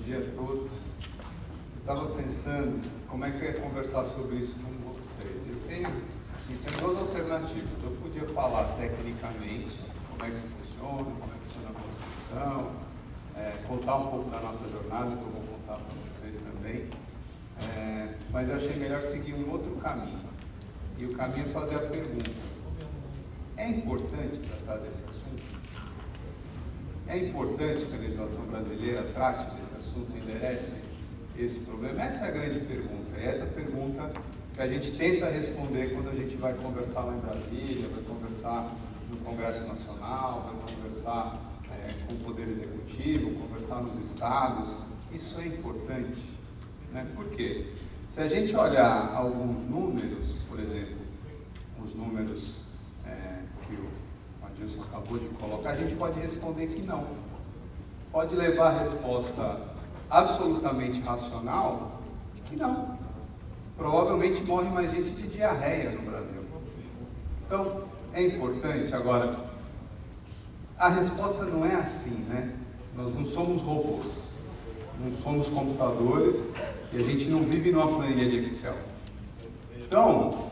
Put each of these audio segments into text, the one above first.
dia a todos. Eu estava pensando como é que eu ia conversar sobre isso com vocês. Eu tenho duas alternativas. Eu podia falar tecnicamente como é que isso funciona, como é que funciona a construção, contar um pouco da nossa jornada, que eu vou contar para vocês também. Mas eu achei melhor seguir um outro caminho. E o caminho é fazer a pergunta: é importante tratar desse assunto? É importante que a legislação brasileira trate desse assunto, enderece esse problema? Essa é a grande pergunta. É essa pergunta que a gente tenta responder quando a gente vai conversar lá em Brasília, vai conversar no Congresso Nacional, vai conversar com o Poder Executivo, conversar nos estados. Isso é importante, né? Por quê? Se a gente olhar alguns números, por exemplo, os números que o Adilson acabou de colocar, a gente pode responder que não. Pode levar a resposta absolutamente racional de que não. Provavelmente morre mais gente de diarreia no Brasil. Então, é importante. Agora, a resposta não é assim, né? Nós não somos robôs, não somos computadores e a gente não vive numa planilha de Excel. Então,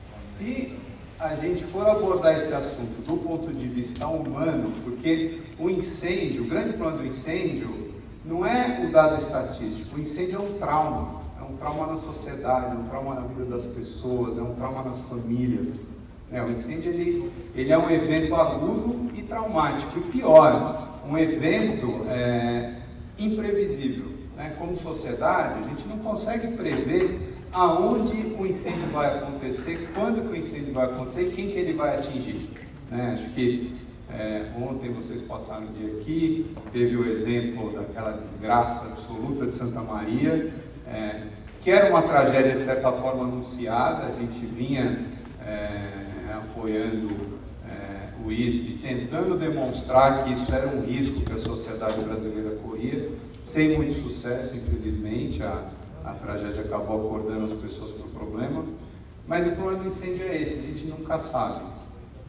se a gente for abordar esse assunto do ponto de vista humano, porque o incêndio, o grande problema do incêndio não é o dado estatístico. O incêndio é um trauma na sociedade, é um trauma na vida das pessoas, é um trauma nas famílias. O incêndio ele é um evento agudo e traumático, e pior, um evento imprevisível. Como sociedade, a gente não consegue prever aonde o incêndio vai acontecer, quando que o incêndio vai acontecer e quem que ele vai atingir. Acho que ontem vocês passaram o dia aqui, teve o exemplo daquela desgraça absoluta de Santa Maria, que era uma tragédia de certa forma anunciada. A gente vinha apoiando o ISP, tentando demonstrar que isso era um risco que a sociedade brasileira corria, sem muito sucesso, infelizmente. A tragédia acabou acordando as pessoas para o problema, mas o problema do incêndio é esse: a gente nunca sabe,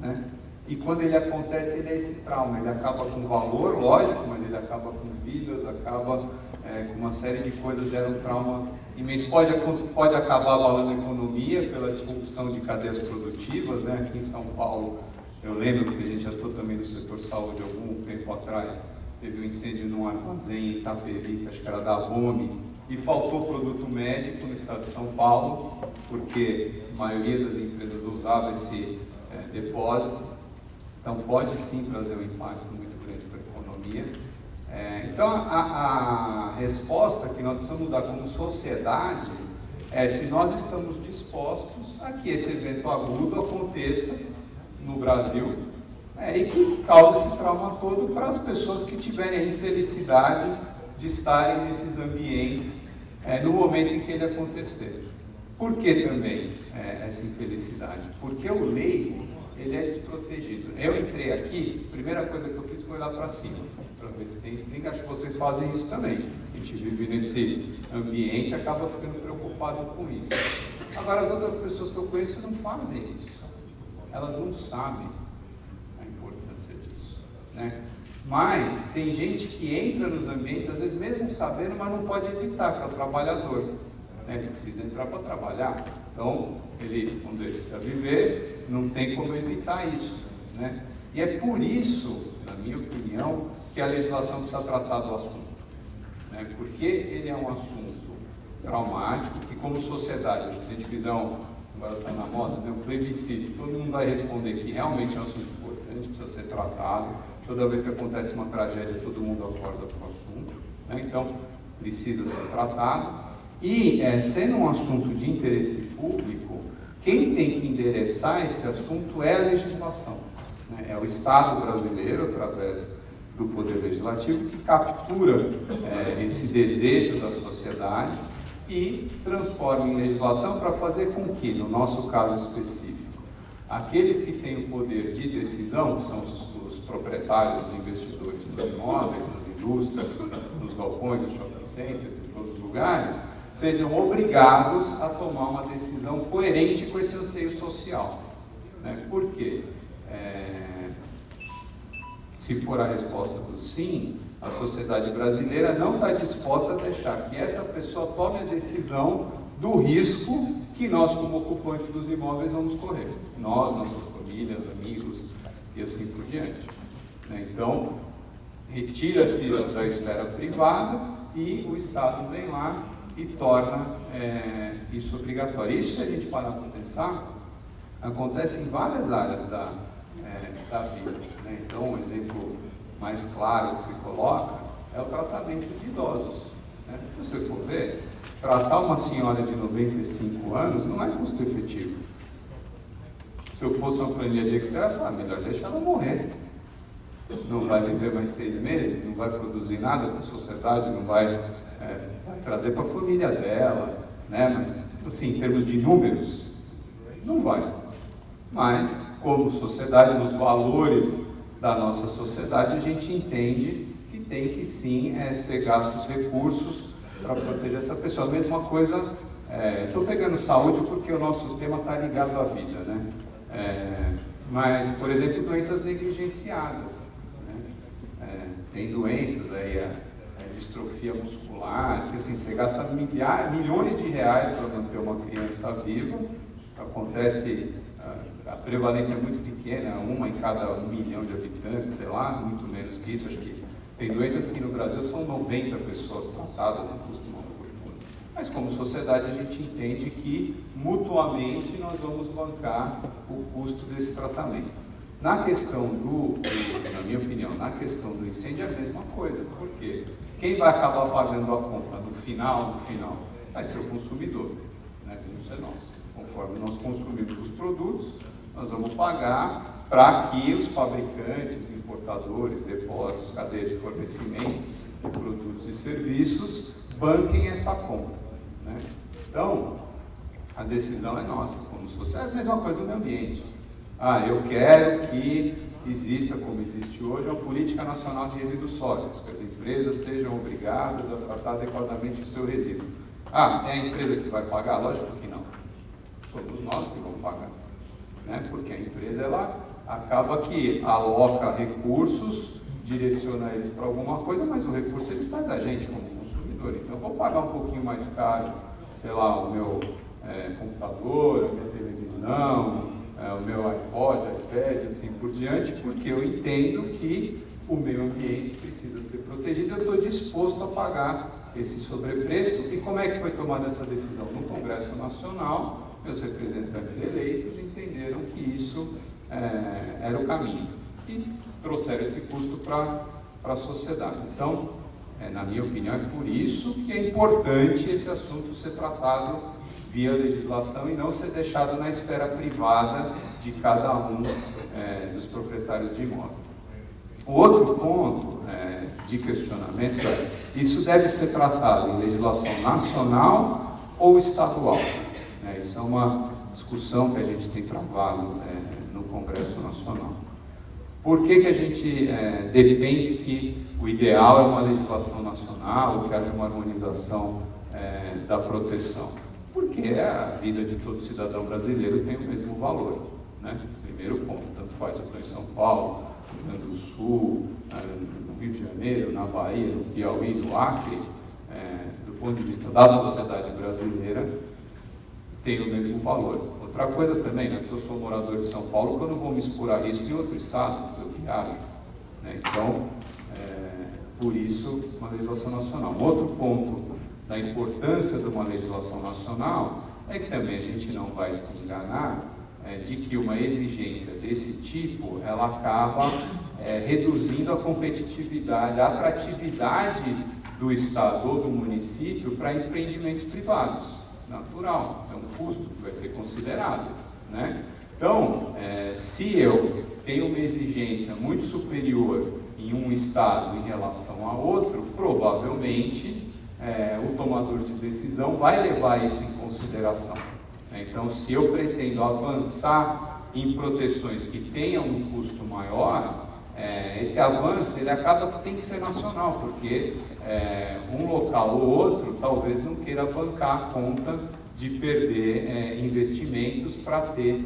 né? E quando ele acontece, ele é esse trauma, ele acaba com valor, lógico, mas ele acaba com vidas, acaba com uma série de coisas, gera um trauma imenso. Pode acabar abalando a economia pela disrupção de cadeias produtivas, né? Aqui em São Paulo, eu lembro que a gente atuou também no setor saúde algum tempo atrás, teve um incêndio num armazém em Itapevi, que acho que era da Abome, e faltou produto médico no estado de São Paulo, porque a maioria das empresas usava esse depósito. Então, pode sim trazer um impacto muito grande para a economia. Então, a resposta que nós precisamos dar como sociedade é se nós estamos dispostos a que esse evento agudo aconteça no Brasil e que cause esse trauma todo para as pessoas que tiverem a infelicidade de estarem nesses ambientes no momento em que ele acontecer. Por que também essa infelicidade? Porque o leigo, ele é desprotegido. Eu entrei aqui, a primeira coisa que eu fiz foi lá para cima, para ver se tem explica. Acho que vocês fazem isso também. A gente vive nesse ambiente, acaba ficando preocupado com isso. Agora, as outras pessoas que eu conheço não fazem isso. Elas não sabem a importância disso, né? Mas tem gente que entra nos ambientes, às vezes mesmo sabendo, mas não pode evitar, que é o trabalhador. Ele precisa entrar para trabalhar. Então, ele, vamos dizer, precisa viver, não tem como evitar isso, né? E é por isso, na minha opinião, que a legislação precisa tratar do assunto, né? Porque ele é um assunto traumático, que como sociedade, se a gente fizer agora está na moda, um plebiscito, todo mundo vai responder que realmente é um assunto importante, precisa ser tratado. Toda vez que acontece uma tragédia, todo mundo acorda com o assunto, né? Então, precisa ser tratado. E, sendo um assunto de interesse público, quem tem que endereçar esse assunto é a legislação, né? É o Estado brasileiro, através do Poder Legislativo, que captura esse desejo da sociedade e transforma em legislação para fazer com que, no nosso caso específico, aqueles que têm o poder de decisão, que são os proprietários, os investidores nos imóveis, nas indústrias, nos galpões, nos shopping centers, em todos os lugares, sejam obrigados a tomar uma decisão coerente com esse anseio social, né? Por quê? Se for a resposta do sim, A sociedade brasileira não está disposta a deixar que essa pessoa tome a decisão do risco que nós, como ocupantes dos imóveis, vamos correr. Nós, nossas famílias, amigos e assim por diante. Então, retira-se isso da esfera privada e o Estado vem lá e torna isso obrigatório. Isso, se a gente parar para pensar, acontece em várias áreas da vida. Então, um exemplo mais claro que se coloca é o tratamento de idosos. Se você for ver, tratar uma senhora de 95 anos não é custo efetivo. Se eu fosse uma planilha de Excel, eu falaria, melhor deixar ela morrer. Não vai viver mais 6 meses, não vai produzir nada para a sociedade, não vai trazer para a família dela, mas, assim, em termos de números, não vai. Mas, como sociedade, nos valores da nossa sociedade, a gente entende que tem que sim ser gastos recursos para proteger essa pessoa. A mesma coisa, estou pegando saúde porque o nosso tema está ligado à vida, mas, por exemplo, doenças negligenciadas. Tem doenças aí, a distrofia muscular, que assim, você gasta milhões de reais para manter uma criança viva, acontece, a prevalência é muito pequena, uma em cada 1 milhão de habitantes, sei lá, muito menos que isso. Acho que tem doenças que no Brasil são 90 pessoas tratadas, não costuma ocorrer. Mas como sociedade a gente entende que mutuamente nós vamos bancar o custo desse tratamento. Na questão na minha opinião, na questão do incêndio é a mesma coisa, porque quem vai acabar pagando a conta no final vai ser o consumidor, vamos ser nós. Conforme nós consumimos os produtos, nós vamos pagar para que os fabricantes, importadores, depósitos, cadeia de fornecimento de produtos e serviços banquem essa conta. Então, a decisão é nossa, como sociedade. É a mesma coisa no meio ambiente. Eu quero que exista, como existe hoje, uma política nacional de resíduos sólidos, que as empresas sejam obrigadas a tratar adequadamente o seu resíduo. Tem a empresa que vai pagar? Lógico que não. Somos nós que vamos pagar. Porque a empresa, ela acaba que aloca recursos, direciona eles para alguma coisa, mas o recurso ele sai da gente como consumidor. Então, eu vou pagar um pouquinho mais caro, sei lá, o meu computador, a minha televisão, o meu iPod, iPad, assim por diante, porque eu entendo que o meio ambiente precisa ser protegido e eu estou disposto a pagar esse sobrepreço. E como é que foi tomada essa decisão? No Congresso Nacional, meus representantes eleitos entenderam que isso era o caminho e trouxeram esse custo para a sociedade. Então, na minha opinião, é por isso que é importante esse assunto ser tratado via legislação e não ser deixado na esfera privada de cada um dos proprietários de imóvel. O outro ponto de questionamento isso deve ser tratado em legislação nacional ou estadual? Isso é uma discussão que a gente tem travado no Congresso Nacional. Por que a gente defende que o ideal é uma legislação nacional, que haja uma harmonização da proteção? Porque a vida de todo cidadão brasileiro tem o mesmo valor. Primeiro ponto, tanto faz eu estou em São Paulo, no Rio Grande do Sul, no Rio de Janeiro, na Bahia, no Piauí, no Acre, do ponto de vista da sociedade brasileira, tem o mesmo valor. Outra coisa também, porque eu sou morador de São Paulo, que eu não vou me expor a risco em outro estado, eu viajo. Então, por isso, uma legislação nacional. Um outro ponto da importância de uma legislação nacional é que também a gente não vai se enganar de que uma exigência desse tipo, ela acaba reduzindo a competitividade, a atratividade do Estado ou do município para empreendimentos privados. Natural, é um custo que vai ser considerado. Então, se eu tenho uma exigência muito superior em um Estado em relação a outro, provavelmente o tomador de decisão vai levar isso em consideração. Então, se eu pretendo avançar em proteções que tenham um custo maior, esse avanço ele acaba que tem que ser nacional, porque um local ou outro talvez não queira bancar a conta de perder investimentos para ter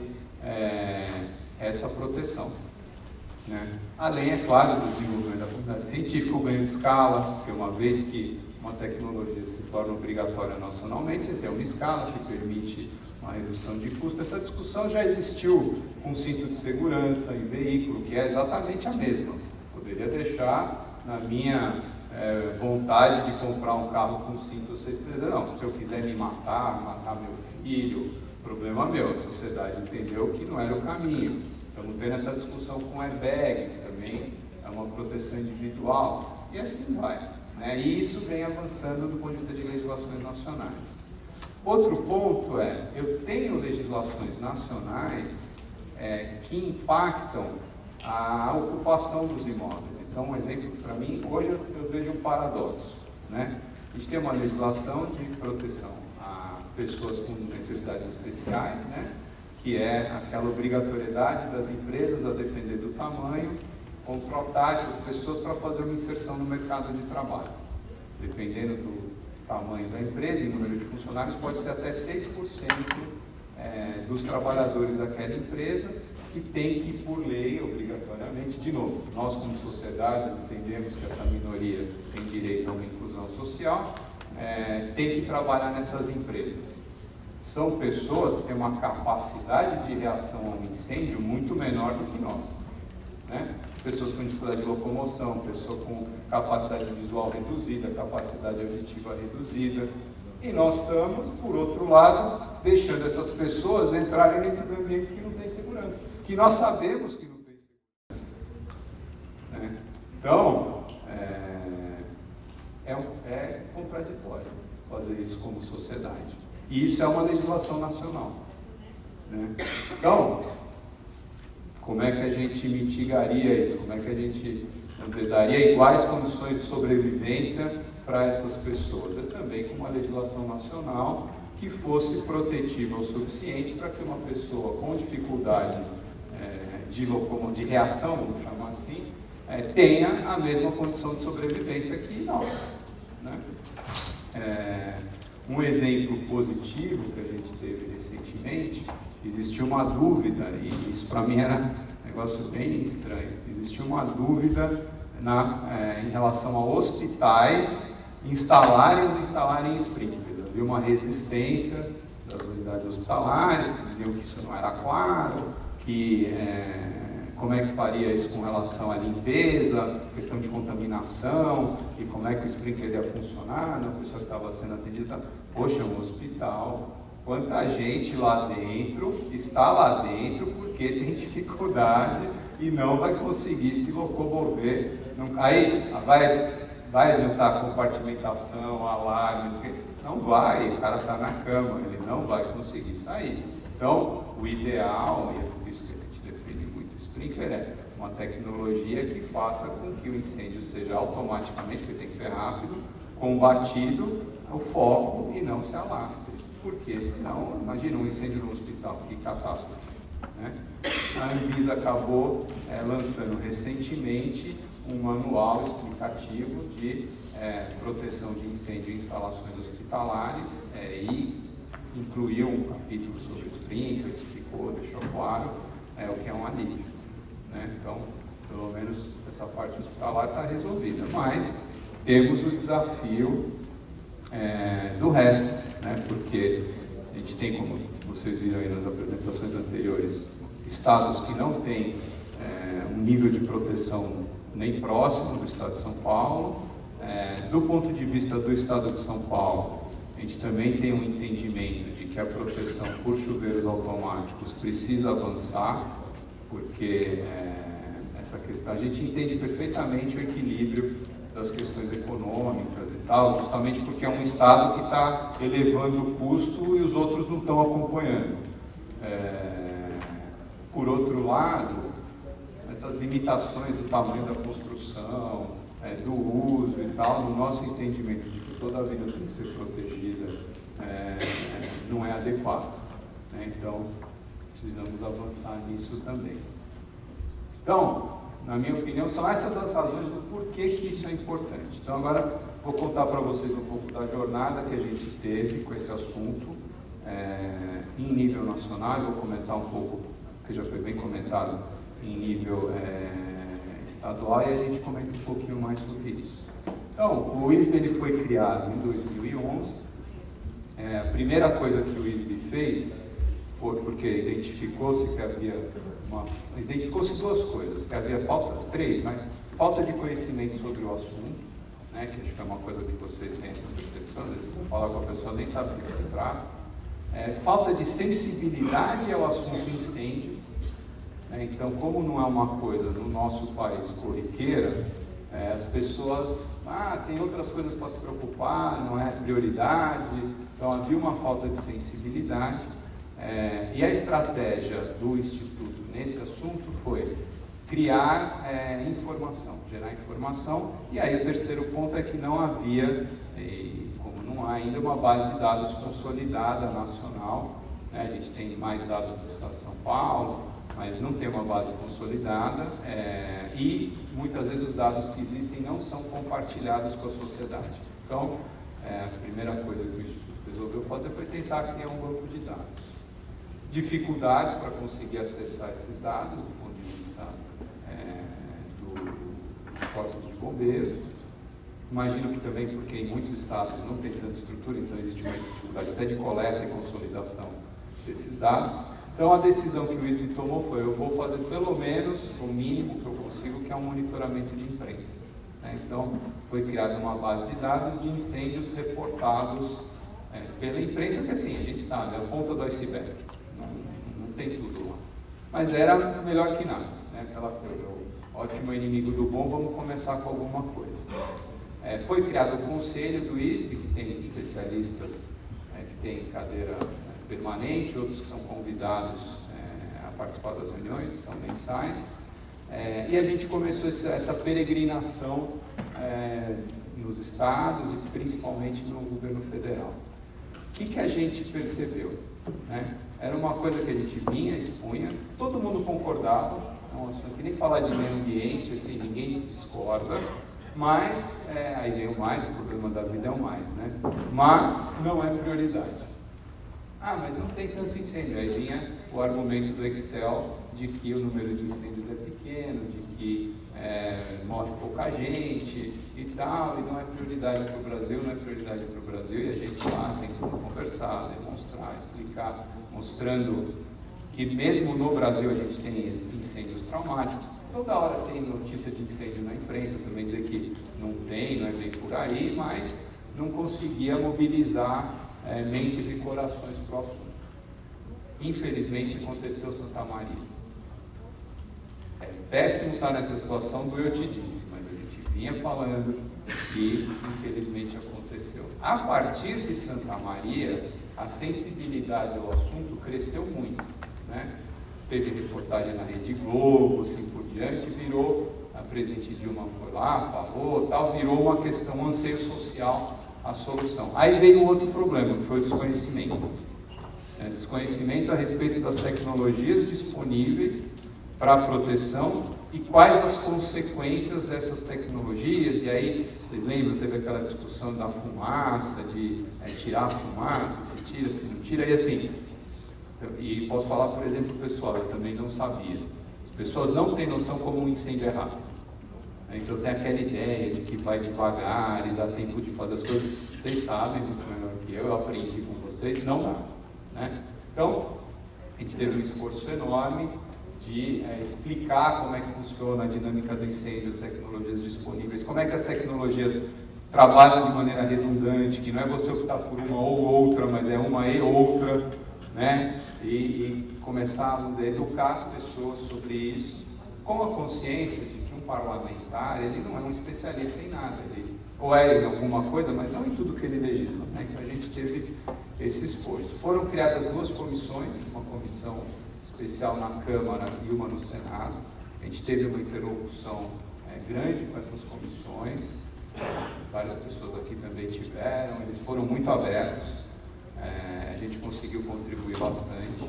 essa proteção. né? Além, é claro, do desenvolvimento da comunidade científica, o ganho de escala, porque uma vez que uma tecnologia se torna obrigatória nacionalmente, você tem uma escala que permite uma redução de custo. Essa discussão já existiu com cinto de segurança em veículo, que é exatamente a mesma. Poderia deixar na minha vontade de comprar um carro com cinto, vocês precisam. Não, se eu quiser me matar meu filho, problema meu. A sociedade entendeu que não era o caminho. Estamos tendo essa discussão com airbag, que também é uma proteção individual, e assim vai, né? E isso vem avançando do ponto de vista de legislações nacionais. Outro ponto é, eu tenho legislações nacionais que impactam a ocupação dos imóveis. Então, um exemplo para mim, hoje eu vejo um paradoxo, né? A gente tem uma legislação de proteção a pessoas com necessidades especiais, né? Que é aquela obrigatoriedade das empresas, a depender do tamanho, contratar essas pessoas para fazer uma inserção no mercado de trabalho. Dependendo do tamanho da empresa e número de funcionários, pode ser até 6% dos trabalhadores daquela empresa que tem que, por lei, obrigatoriamente, de novo, nós como sociedade entendemos que essa minoria tem direito a uma inclusão social, tem que trabalhar nessas empresas. São pessoas que têm uma capacidade de reação a um incêndio muito menor do que nós, né? Pessoas com dificuldade de locomoção, pessoas com capacidade visual reduzida, capacidade auditiva reduzida. E nós estamos, por outro lado, deixando essas pessoas entrarem nesses ambientes que não têm segurança, que nós sabemos que não tem segurança, né? Então, é contraditório fazer isso como sociedade. E isso é uma legislação nacional, né? Então, como é que a gente mitigaria isso? Como é que a gente daria iguais condições de sobrevivência para essas pessoas? É também com uma legislação nacional que fosse protetiva o suficiente para que uma pessoa com dificuldade de reação, vamos chamar assim, tenha a mesma condição de sobrevivência que nós, né? Um exemplo positivo que a gente teve recentemente, existiu uma dúvida, e isso para mim era um negócio bem estranho, existiu uma dúvida em relação a hospitais instalarem ou não instalarem sprinklers. Havia uma resistência das unidades hospitalares, que diziam que isso não era claro, que como é que faria isso com relação à limpeza, questão de contaminação, e como é que o sprinkler ia funcionar, na pessoa que estava sendo atendida. Poxa, um hospital, quanta gente lá dentro, está lá dentro porque tem dificuldade e não vai conseguir se locomover. Aí vai adiantar compartimentação, alarme, não vai, o cara está na cama, ele não vai conseguir sair. Então, o ideal, e é por isso que a gente defende muito o sprinkler, é uma tecnologia que faça com que o incêndio seja automaticamente, porque tem que ser rápido, combatido o foco e não se alastre. Porque senão, imagina um incêndio no hospital, que catástrofe, né? A Anvisa acabou lançando recentemente um manual explicativo de proteção de incêndio em instalações hospitalares e incluiu um capítulo sobre sprinkler, explicou, deixou claro o que é um alívio, né? Então, pelo menos essa parte hospitalar está resolvida, mas temos o desafio do resto, né? Porque a gente tem, como vocês viram aí nas apresentações anteriores, estados que não têm um nível de proteção nem próximo do estado de São Paulo. Do ponto de vista do estado de São Paulo, a gente também tem um entendimento de que a proteção por chuveiros automáticos precisa avançar, porque essa questão, a gente entende perfeitamente o equilíbrio das questões econômicas e tal, justamente porque é um estado que está elevando o custo e os outros não estão acompanhando. Por outro lado, essas limitações do tamanho da construção, do uso e tal, no nosso entendimento de que toda a vida tem que ser protegida, não é adequado, né? Então, precisamos avançar nisso também. Então, na minha opinião, são essas as razões do porquê que isso é importante. Então, agora vou contar para vocês um pouco da jornada que a gente teve com esse assunto em nível nacional. Vou comentar um pouco, que já foi bem comentado, em nível estadual, e a gente comenta um pouquinho mais sobre isso. Então, o ISB ele foi criado em 2011. A primeira coisa que o ISB fez foi porque identificou-se que havia identificou-se duas coisas, que havia três, né? Falta de conhecimento sobre o assunto, né? Que acho que é uma coisa que vocês têm essa percepção, às vezes você vai falar com a pessoa, nem sabe do que se trata. Falta de sensibilidade ao assunto incêndio, né? Então, como não é uma coisa no nosso país corriqueira, as pessoas, tem outras coisas para se preocupar, não é prioridade, então havia uma falta de sensibilidade, e a estratégia do Instituto nesse assunto foi criar informação, gerar informação, e aí o terceiro ponto é que não havia, como não há ainda, uma base de dados consolidada nacional, né? A gente tem mais dados do estado de São Paulo, mas não tem uma base consolidada, e muitas vezes os dados que existem não são compartilhados com a sociedade. Então, a primeira coisa que o Instituto resolveu fazer foi tentar criar um banco de dados. Dificuldades para conseguir acessar esses dados, do ponto de vista dos corpos de bombeiros. Imagino que também porque em muitos estados não tem tanta estrutura, então existe uma dificuldade até de coleta e consolidação desses dados. Então a decisão que o ISB tomou foi, eu vou fazer pelo menos o mínimo que eu consigo, que é um monitoramento de imprensa. Então foi criada uma base de dados de incêndios reportados pela imprensa, que assim, a gente sabe, é a ponta do iceberg, não tem tudo lá. Mas era melhor que nada, né? Aquela coisa, o ótimo inimigo do bom, vamos começar com alguma coisa. Foi criado o conselho do ISB, que tem especialistas que têm cadeira permanente, outros que são convidados a participar das reuniões, que são mensais, e a gente começou essa peregrinação nos estados e principalmente no governo federal. O que a gente percebeu? Era uma coisa que a gente vinha, expunha, todo mundo concordava, é um assunto que nem falar de meio ambiente, assim, ninguém discorda, mas, aí vem o mais, o problema da vida é o mais, né? Mas não é prioridade. Mas não tem tanto incêndio. Aí vinha o argumento do Excel de que o número de incêndios é pequeno, de que morre pouca gente e tal, e não é prioridade para o Brasil, não é prioridade para o Brasil, e a gente lá tem que conversar, demonstrar, explicar, mostrando que mesmo no Brasil a gente tem incêndios traumáticos. Toda hora tem notícia de incêndio na imprensa, também dizer que não tem, não é bem por aí, mas não conseguia mobilizar mentes e corações para o assunto. Infelizmente aconteceu Santa Maria. É péssimo estar nessa situação do eu te disse, mas a gente vinha falando e infelizmente aconteceu. A partir de Santa Maria, a sensibilidade ao assunto cresceu muito, né? Teve reportagem na Rede Globo, assim por diante, virou, a presidente Dilma foi lá, falou, tal, virou uma questão, um anseio social, a solução. Aí veio outro problema, que foi o desconhecimento. Desconhecimento a respeito das tecnologias disponíveis para a proteção e quais as consequências dessas tecnologias. E aí, vocês lembram, teve aquela discussão da fumaça, de tirar a fumaça, se tira, se não tira, e assim, e posso falar, por exemplo, pessoal, eu também não sabia. As pessoas não têm noção como um incêndio é rápido. Então tem aquela ideia de que vai devagar e dá tempo de fazer as coisas. Vocês sabem muito melhor que eu aprendi com vocês, não dá, né? Então, a gente teve um esforço enorme de explicar como é que funciona a dinâmica do incêndio, as tecnologias disponíveis, como é que as tecnologias trabalham de maneira redundante, que não é você optar por uma ou outra, mas é uma e outra, né? E começar, vamos dizer, a educar as pessoas sobre isso, com a consciência de que um parlamentar, ele não é um especialista em nada, ele ou é em alguma coisa, mas não em tudo que ele legisla, né? Então a gente teve esse esforço. Foram criadas duas comissões, uma comissão especial na Câmara e uma no Senado. A gente teve uma interlocução grande com essas comissões, várias pessoas aqui também tiveram, eles foram muito abertos, a gente conseguiu contribuir bastante.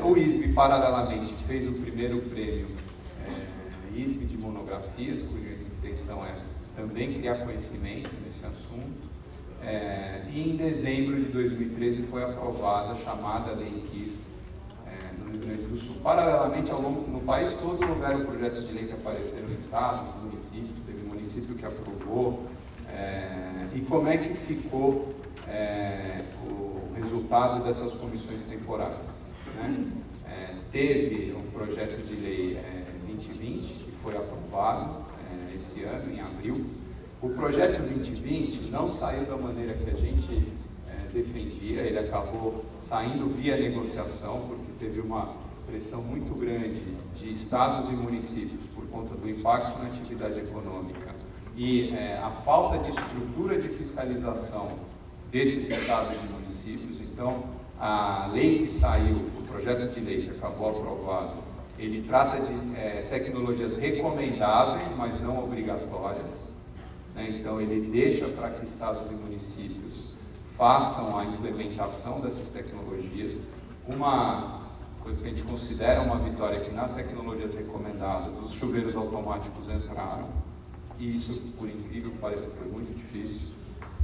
O ISB, paralelamente, fez o primeiro prêmio ISB de monografias, cuja intenção é também criar conhecimento nesse assunto. E em dezembro de 2013 foi aprovada a chamada Lei Kiss, no Rio Grande do Sul. Paralelamente, no país todo houveram projetos de lei que apareceram no estado, nos municípios, teve município que aprovou. E como é que ficou o resultado dessas comissões temporárias? Né? Teve um projeto de lei 2020, que foi aprovado esse ano, em abril. O projeto 2020 não saiu da maneira que a gente defendia, ele acabou saindo via negociação, porque teve uma pressão muito grande de estados e municípios por conta do impacto na atividade econômica e a falta de estrutura de fiscalização desses estados e municípios. Então, a lei que saiu, o projeto de lei que acabou aprovado, ele trata de tecnologias recomendáveis, mas não obrigatórias. Então, ele deixa para que estados e municípios façam a implementação dessas tecnologias. Uma coisa que a gente considera uma vitória é que nas tecnologias recomendadas, os chuveiros automáticos entraram, e isso, por incrível que pareça, foi muito difícil,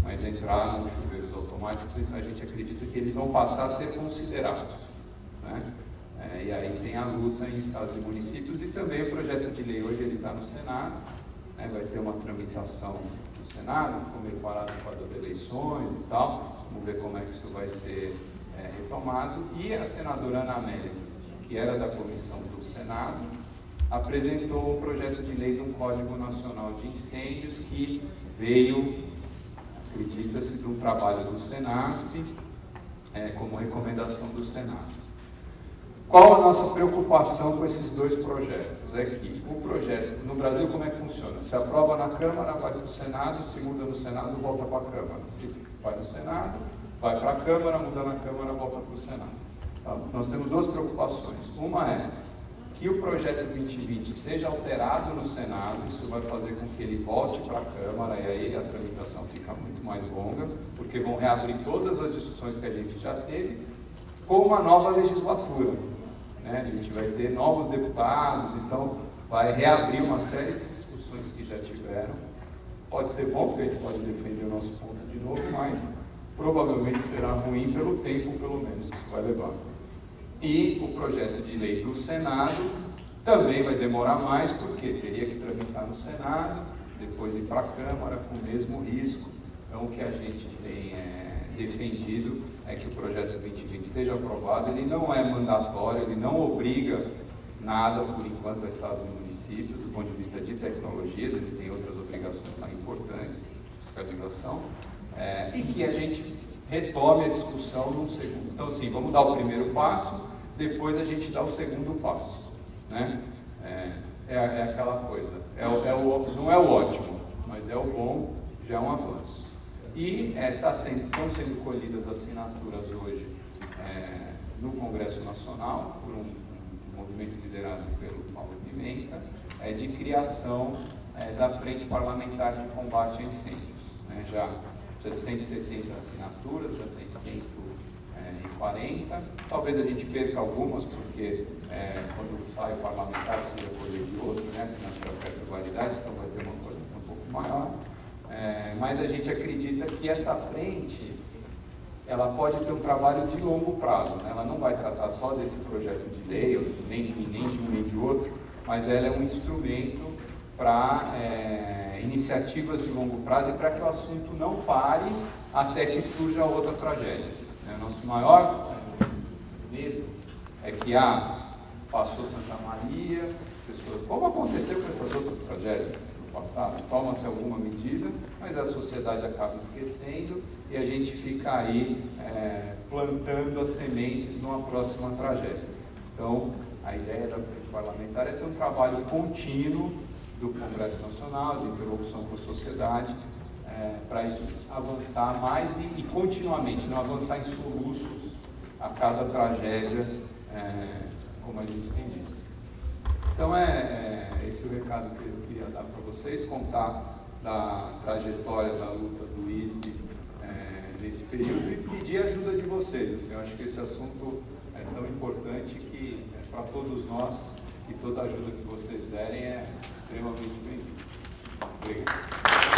mas entraram os chuveiros automáticos, então a gente acredita que eles vão passar a ser considerados. Né? E aí tem a luta em estados e municípios, e também o projeto de lei hoje ele está no Senado, né? Vai ter uma tramitação no Senado, ficou meio parado por causa das eleições e tal, vamos ver como é que isso vai ser retomado. E a senadora Ana Amélia, que era da comissão do Senado, apresentou um projeto de lei de um Código Nacional de Incêndios que veio, acredita-se, de um trabalho do Senasp, como recomendação do Senasp. Qual a nossa preocupação com esses dois projetos? É que o projeto, no Brasil, como é que funciona? Se aprova na Câmara, vai para o Senado, se muda no Senado, volta para a Câmara. Se vai no Senado, vai para a Câmara, muda na Câmara, volta para o Senado. Então, nós temos duas preocupações. Uma é que o projeto 2020 seja alterado no Senado, isso vai fazer com que ele volte para a Câmara, e aí a tramitação fica muito mais longa, porque vão reabrir todas as discussões que a gente já teve, com uma nova legislatura. Né? A gente vai ter novos deputados, então vai reabrir uma série de discussões que já tiveram. Pode ser bom, porque a gente pode defender o nosso ponto de novo, mas provavelmente será ruim pelo tempo, pelo menos, que isso vai levar. E o projeto de lei do Senado também vai demorar mais, porque teria que tramitar no Senado, depois ir para a Câmara com o mesmo risco. Então, o que a gente tem defendido é que o projeto 2020 seja aprovado. Ele não é mandatório, ele não obriga nada, por enquanto, a estados e municípios, do ponto de vista de tecnologias, ele tem outras obrigações lá importantes, fiscalização, e que a gente retome a discussão num segundo. Então, assim, vamos dar o primeiro passo, depois a gente dá o segundo passo. Né? É aquela coisa, não é o ótimo, mas é o bom, já é um avanço. E estão sendo colhidas assinaturas hoje no Congresso Nacional, por um movimento liderado pelo Paulo Pimenta, de criação da Frente Parlamentar de Combate a Incêndios. Né? Já de 170 assinaturas, já tem 140. Talvez a gente perca algumas, porque quando sai o parlamentar precisa colher de outro, né? A assinatura perde validade, então vai ter uma coisa um pouco maior. Mas a gente acredita que essa frente, ela pode ter um trabalho de longo prazo, né? Ela não vai tratar só desse projeto de lei, nem de um nem de outro, mas ela é um instrumento para iniciativas de longo prazo e para que o assunto não pare até que surja outra tragédia. Nosso maior medo é que passou Santa Maria, pessoas, como aconteceu com essas outras tragédias no passado, toma-se alguma medida, mas a sociedade acaba esquecendo e a gente fica aí plantando as sementes numa próxima tragédia. Então, a ideia da Frente Parlamentar é ter um trabalho contínuo do Congresso Nacional, de interlocução com a sociedade, para isso avançar mais e continuamente, não avançar em soluços a cada tragédia, como a gente tem visto. Então, esse é o recado que eu queria dar para vocês, contar da trajetória da luta do ISP nesse período e pedir a ajuda de vocês. Assim, eu acho que esse assunto é tão importante que, para todos nós, e toda a ajuda que vocês derem é extremamente bem-vinda. Obrigado.